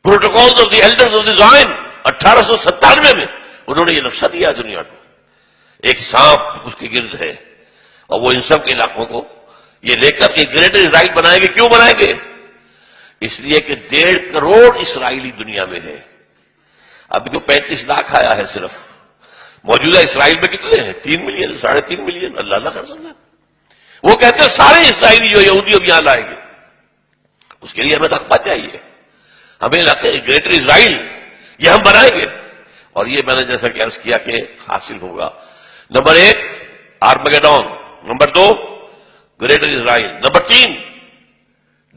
Protocols of the elders of the Zion 1897 میں انہوں نے یہ نقشہ دیا دنیا کو. ایک سانپ اس کے گرد ہے اور وہ ان سب کے علاقوں کو یہ لے کر ایک گریٹر اسرائیل بنائیں گے. کیوں بنائیں گے؟ اس لیے کہ 1.5 کروڑ اسرائیلی دنیا میں ہے. ابھی تو 35 لاکھ آیا ہے صرف. موجودہ اسرائیل میں کتنے ہیں؟ 3 ملین 3.5 ملین. اللہ اللہ کر سکتا. وہ کہتے ہیں سارے اسرائیلی جو یہودی اب یہاں لائیں گے. اس کے لیے ہمیں رقبہ چاہیے. ہمیں گریٹر اسرائیل یہ ہم بنائیں گے. اور یہ میں نے جیسا کہ عرض کیا کہ حاصل ہوگا. Number 1 Armageddon. Number 2 greater Israel. Number 3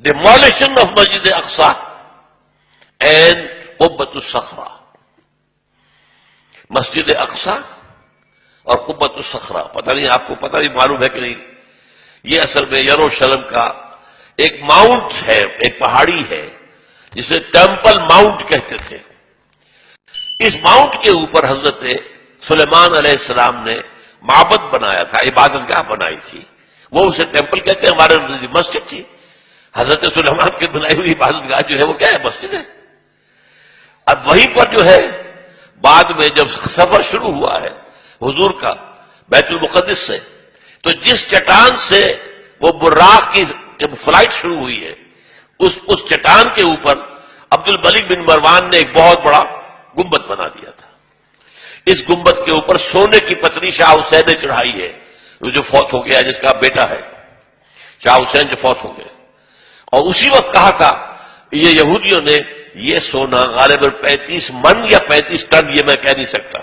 demolition of Masjid Aqsa and قبۃ الصخرہ. مسجد اقصی اور قبۃ الصخرہ، پتہ نہیں آپ کو پتہ نہیں معلوم ہے کہ نہیں، یہ اصل میں یروشلم کا ایک ماؤنٹ ہے، ایک پہاڑی ہے جسے ٹیمپل ماؤنٹ کہتے تھے. اس ماؤنٹ کے اوپر حضرت سلیمان علیہ السلام نے معبد بنایا تھا، عبادت گاہ بنائی تھی. وہ اسے ٹیمپل کہتے ہیں. ہمارے مسجد تھی. حضرت سلیمان کی بنائی ہوئی عبادت گاہ جو ہے وہ کیا ہے؟ مسجد ہے. اب وہیں پر جو ہے بعد میں جب سفر شروع ہوا ہے حضور کا بیت المقدس سے، تو جس چٹان سے وہ براق کی جب فلائٹ شروع ہوئی ہے اس چٹان کے اوپر عبد الملک بن مروان نے ایک بہت بڑا گنبد بنا دیا تھا. اس گنبد کے اوپر سونے کی پتری شاہ حسین نے چڑھائی ہے، جو فوت ہو گیا، جس کا بیٹا ہے شاہ حسین جو فوت ہو گئے. اور اسی وقت کہا تھا یہ یہودیوں نے یہ سونا غالباً 35 من یا 35 ٹن، یہ میں کہہ نہیں سکتا،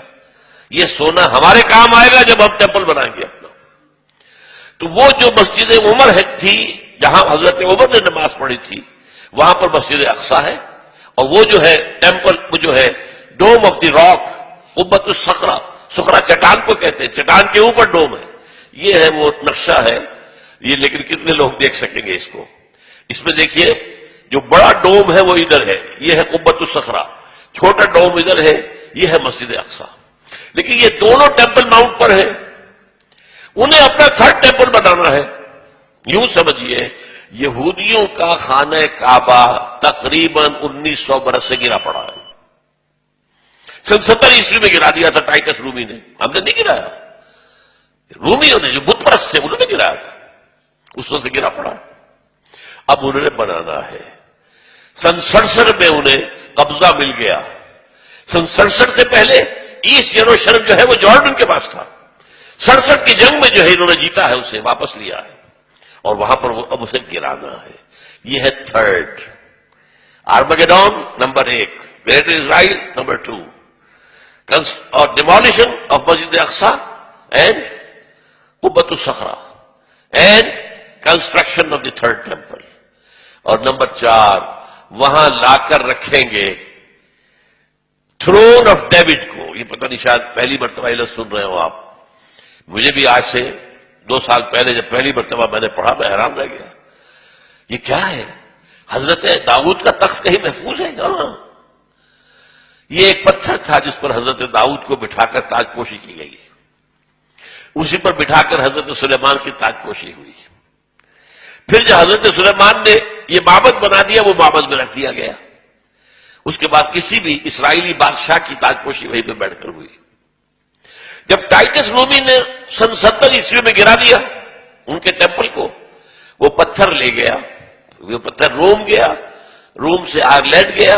یہ سونا ہمارے کام آئے گا جب ہم ٹیمپل بنائیں گے اپنا. تو وہ جو مسجد عمر تھی جہاں حضرت عمر نے نماز پڑھی تھی، وہاں پر مسجد اقصی ہے. اور وہ جو ہے ٹیمپل، وہ جو ہے ڈوم آف دی راک، قبۃ الصخرہ، صخرہ چٹان کو کہتے ہیں، چٹان کے اوپر ڈوم ہے. یہ ہے وہ نقشہ ہے یہ. لیکن کتنے لوگ دیکھ سکیں گے اس کو؟ اس میں دیکھیے جو بڑا ڈوم ہے وہ ادھر ہے، یہ ہے قبۃ الصخرہ. چھوٹا ڈوم ادھر ہے، یہ ہے مسجد اقصی. لیکن یہ دونوں ٹیمپل ماؤنٹ پر ہیں. انہیں اپنا 3rd ٹیمپل بنانا ہے. یوں سمجھیے یہودیوں کا خانہ کعبہ تقریباً 1900 برس سے گرا پڑا ہے. سن 70 عیسوی میں گرا دیا تھا ٹائٹس رومی نے. ہم نے نہیں گرایا، رومیوں نے جو بت پرست تھے انہوں نے گرایا تھا. اس وقت سے گرا پڑا. اب انہوں نے بنانا ہے. سن 67 میں انہیں قبضہ مل گیا. سن 67 سے پہلے ایسٹ یروشلم جو ہے وہ جارڈن کے پاس تھا. 67 کی جنگ میں جو ہے انہوں نے جیتا ہے، اسے واپس لیا ہے اور وہاں پر اب اسے گرانا ہے. یہ ہے 3rd Armageddon. Number 1 greater Israel. Number 2 اور ڈیمولیشن آف مسجد اقصی اینڈ قبۃ الصخرہ and construction of the 3rd temple. اور نمبر 4 وہاں لا کر رکھیں گے تھرون آف ڈیوڈ کو. یہ پتہ نہیں شاید پہلی مرتبہ یہ سن رہے ہو آپ. مجھے بھی آج سے 2 سال پہلے جب پہلی مرتبہ میں نے پڑھا میں حیران رہ گیا. یہ کیا ہے؟ حضرت داؤد کا تخت کہیں محفوظ ہے؟ ہاں، یہ ایک پتھر تھا جس پر حضرت داؤد کو بٹھا کر تاج پوشی کی گئی ہے. اسی پر بٹھا کر حضرت سلیمان کی تاج پوشی ہوئی. پھر جب حضرت سلیمان نے یہ معبد بنا دیا، وہ معبد میں رکھ دیا گیا. اس کے بعد کسی بھی اسرائیلی بادشاہ کی تاج پوشی وہیں پہ بیٹھ کر ہوئی. جب ٹائٹس رومی نے سن 70 عیسوی میں گرا دیا ان کے ٹیمپل کو، وہ پتھر لے گیا. وہ پتھر روم گیا، روم سے آئرلینڈ گیا،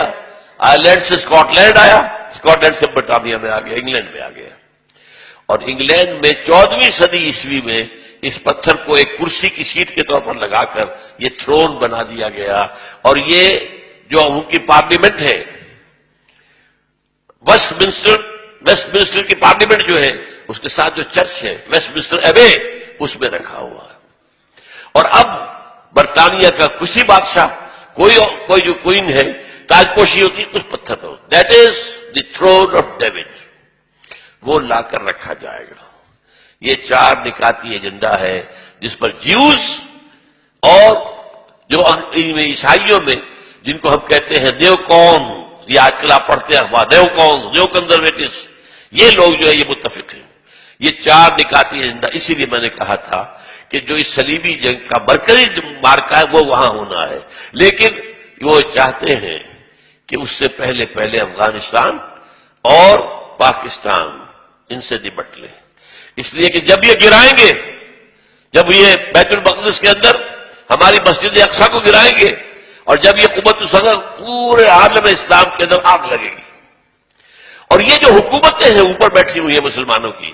آئرلینڈ سے اسکاٹ لینڈ آیا، اسکاٹ لینڈ سے برطانیہ میں آ گیا، انگلینڈ میں آ گیا. اور انگلینڈ میں 14ویں صدی عیسوی میں اس پتھر کو ایک کرسی کی سیٹ کے طور پر لگا کر یہ تھرون بنا دیا گیا. اور یہ جو ان کی پارلیمنٹ ہے ویسٹ منسٹر کی پارلیمنٹ جو ہے اس کے ساتھ جو چرچ ہے ویسٹ منسٹر ایبے، اس میں رکھا ہوا ہے. اور اب برطانیہ کا کسی بادشاہ کوئی جو کوئین ہے تاج پوشی ہوتی اس پتھر پر، that is the throne of David. وہ لا کر رکھا جائے گا. یہ 4 نکاتی ایجنڈا ہے جس پر جیوز اور جو عیسائیوں میں جن کو ہم کہتے ہیں نیو کون، یہ آج کل آپ پڑھتے ہیں نیو کون، نیو کنزرویٹوز، یہ لوگ جو ہے یہ متفق ہیں. یہ 4 نکاتی ایجنڈا. اسی لیے میں نے کہا تھا کہ جو اس صلیبی جنگ کا مرکزی مارکا ہے وہ وہاں ہونا ہے. لیکن وہ چاہتے ہیں کہ اس سے پہلے پہلے افغانستان اور پاکستان ان سے نمٹ لیں، اس لیے کہ جب یہ گرائیں گے، جب یہ بیت المقدس کے اندر ہماری مسجد اقصی کو گرائیں گے، اور جب یہ قوت الصغر پورے عالم اسلام کے اندر آگ لگے گی. اور یہ جو حکومتیں ہیں اوپر بیٹھی ہوئی ہیں مسلمانوں کی،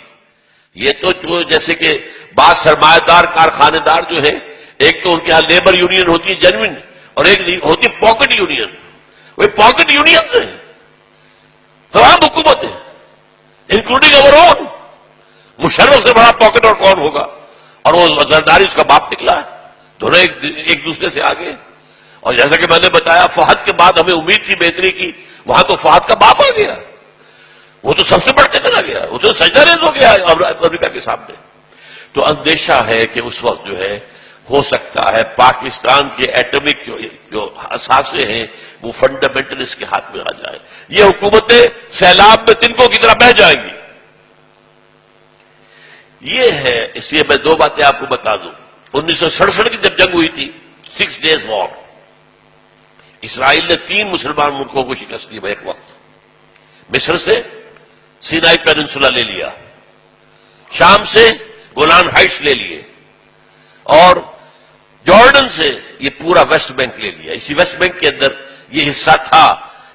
یہ تو جیسے کہ بعض سرمایہ دار کارخانے دار جو ہیں، ایک تو ان کے ہاں لیبر یونین ہوتی ہے جینوئن، اور ایک ہوتی ہے پاکٹ یونین. وہ پاکٹ یونین سے ہیں تمام حکومتیں انکلوڈنگ اوور اون. مشرف سے بڑا پاکٹ اور کون ہوگا؟ اور وہ زرداری اس کا باپ نکلا ہے. دونوں ایک دوسرے سے آگے. اور جیسا کہ میں نے بتایا فہد کے بعد ہمیں امید تھی بہتری کی، وہاں تو فہد کا باپ آ گیا، وہ تو سب سے بڑھ کے چلا گیا، وہ تو سجدہ ریز ہو گیا امریکہ کے سامنے. تو اندیشہ ہے کہ اس وقت جو ہے ہو سکتا ہے پاکستان کے ایٹمک جو اثاثے ہیں وہ فنڈامنٹلسٹ کے ہاتھ میں آ جائے. یہ حکومتیں سیلاب میں تنکوں کی طرح بہہ جائیں گی. یہ ہے. اس لیے میں دو باتیں آپ کو بتا دوں. 1967 کی جب جنگ ہوئی تھی، 6 days وار، اسرائیل نے 3 مسلمان ملکوں کو شکست دی ایک وقت. مصر سے سینائی پیننسولا لے لیا، شام سے گولان ہائٹس لے لیے، اور جارڈن سے یہ پورا ویسٹ بینک لے لیا. اسی ویسٹ بینک کے اندر یہ حصہ تھا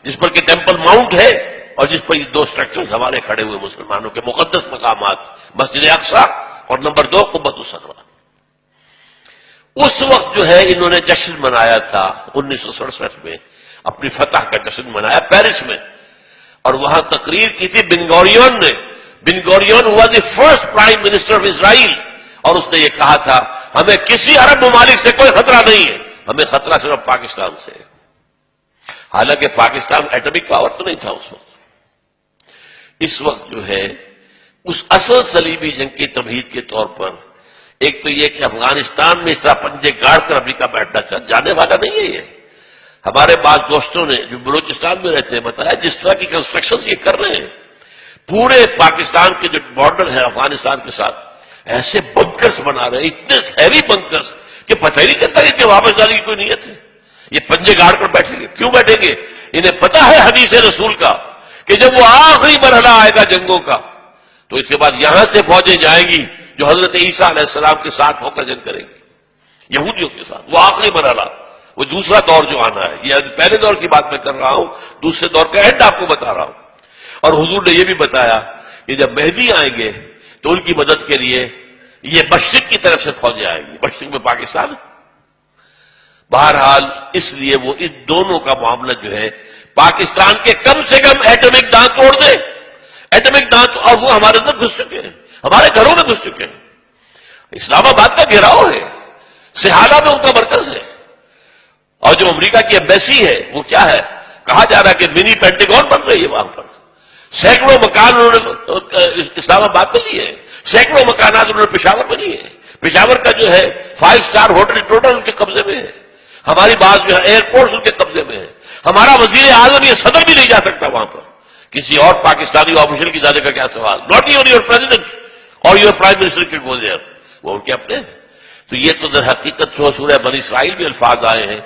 جس پر کہ ٹیمپل ماؤنٹ ہے، اور جس پر یہ 2 سٹرکچرز ہمارے کھڑے ہوئے مسلمانوں کے مقدس مقامات، مسجد اقصی اور نمبر 2 قبۃ الصخرہ. اس وقت جو ہے انہوں نے جشن منایا تھا 1967 میں، اپنی فتح کا جشن منایا پیرس میں، اور وہاں تقریر کی تھی بن گوریون نے. بن گوریون ہوا the first prime minister of Israel, اور اس نے یہ کہا تھا ہمیں کسی عرب ممالک سے کوئی خطرہ نہیں ہے، ہمیں خطرہ صرف پاکستان سے ہے. حالانکہ پاکستان ایٹمک پاور تو نہیں تھا اس وقت. اس وقت جو ہے اس اصل صلیبی جنگ کی تمہید کے طور پر ایک تو یہ کہ افغانستان میں اس طرح پنجے گاڑ کر امریکہ بیٹھنا جانے والا نہیں ہے. یہ ہمارے بعض دوستوں نے جو بلوچستان میں رہتے ہیں بتایا جس طرح کی کنسٹرکشن یہ کر رہے ہیں پورے پاکستان کے جو بارڈر ہے افغانستان کے ساتھ، ایسے بنکرز بنا رہے ہیں، اتنے ہیوی بنکرز کہ پتہ ہی نہیں چلتا کہ واپس جانے کی کوئی نیت ہے. یہ پنجے گاڑ کر بیٹھیں گے. کیوں بیٹھیں گے؟ انہیں پتا ہے حدیث رسول کا کہ جب وہ آخری مرحلہ آئے گا جنگوں کا تو اس کے بعد یہاں سے فوجیں جائیں گی جو حضرت عیسیٰ علیہ السلام کے ساتھ ہو کر جنگ کریں گی یہودیوں کے ساتھ. وہ آخری مرحلہ، وہ دوسرا دور جو آنا ہے. یہ پہلے دور کی بات میں کر رہا ہوں، دوسرے دور کا اینڈ آپ کو بتا رہا ہوں. اور حضور نے یہ بھی بتایا کہ جب مہدی آئیں گے تو ان کی مدد کے لیے یہ مشرق کی طرف سے فوجیں آئیں گی، مشرق میں پاکستان. بہرحال اس لیے وہ ان دونوں کا معاملہ جو ہے پاکستان کے کم سے کم ایٹمک دانت توڑ دے. ایٹمک دانت، اور وہ ہمارے اندر گھس چکے ہیں، ہمارے گھروں میں گھس چکے ہیں. اسلام آباد کا گھیراؤ ہے، سہالہ میں ان کا مرکز ہے. اور جو امریکہ کی ایمبیسی ہے وہ کیا ہے؟ کہا جا رہا ہے کہ منی پینٹیگون بن رہی ہے وہاں پر. سینکڑوں مکان انہوں نے اسلام آباد میں لیے ہیں، سینکڑوں مکانات انہوں نے پشاور میں لیے ہیں. پشاور کا جو ہے 5 اسٹار ہوٹل ٹوٹل ان کے قبضے میں ہے. ہماری بات جو ہے ایئرپورٹس ان کے قبضے میں ہے. ہمارا وزیر اعظم یہ صدر بھی نہیں جا سکتا وہاں پر. کسی اور پاکستانی آفیشل کی جانے کا کیا سوال؟ ناٹ ایون یور پریزیڈنٹ اور your prime minister can go there. وہ ان کے اپنے ہیں. تو یہ تو در حقیقت سورہ بنی اسرائیل میں الفاظ آئے ہیں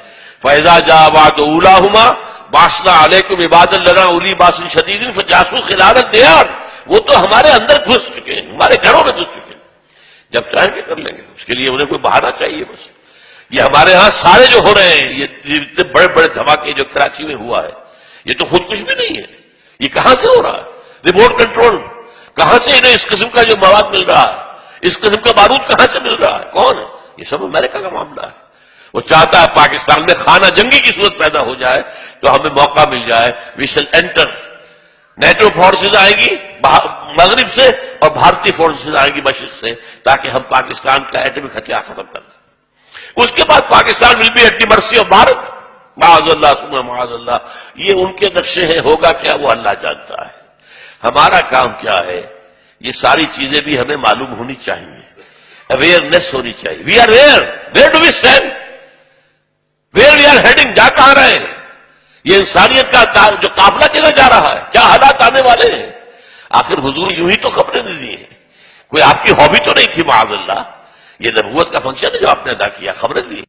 فَإِذَا جَاءَ وَعْدُ أُولَاهُمَا بَعَثْنَا عَلَيْكُمْ عِبَادًا لَنَا أُولِي بَأْسٍ شَدِيدٍ فَجَاسُوا خِلَالَ الدِّيَارِ. وہ تو ہمارے اندر گھس چکے ہیں، ہمارے گھروں میں گھس چکے ہیں. جب چاہیں گے کر لیں گے، اس کے لیے انہیں کوئی بہانہ چاہیے بس. یہ ہمارے ہاں سارے جو ہو رہے ہیں، یہ اتنے بڑے بڑے دھماکے جو کراچی میں ہوا ہے، یہ تو خود کچھ بھی نہیں ہے. یہ کہاں سے ہو رہا ہے؟ Remote control. کہاں سے انہیں اس قسم کا جو مواد مل رہا ہے، اس قسم کا بارود کہاں سے مل رہا ہے؟ کون ہے؟ یہ سب امریکہ کا معاملہ ہے. وہ چاہتا ہے پاکستان میں خانہ جنگی کی صورت پیدا ہو جائے تو ہمیں موقع مل جائے. وی شل انٹر. نیٹو فورسز آئیں گی مغرب سے اور بھارتی فورسز آئیں گی مشرق سے، تاکہ ہم پاکستان کا ایٹمک ہتھیار ختم کر دیں. اس کے بعد Pakistan will be at the mercy of Bharat. معاذ اللہ ثم معاذ اللہ. یہ ان کے نقشے ہیں، ہوگا کیا وہ اللہ جانتا ہے. ہمارا کام کیا ہے؟ یہ ساری چیزیں بھی ہمیں معلوم ہونی چاہیے، اویئرنیس ہونی چاہیے. We are where do we stand, where we are heading, جا کہاں رہے ہیں. یہ انسانیت کا جو قافلہ کدھر جا رہا ہے، کیا حالات آنے والے ہیں. آخر حضور یوں ہی تو خبریں نہیں دی ہیں، کوئی آپ کی ہابی تو نہیں تھی معاذ اللہ. یہ نبوت کا فنکشن ہے جو آپ نے ادا کیا، خبریں دی.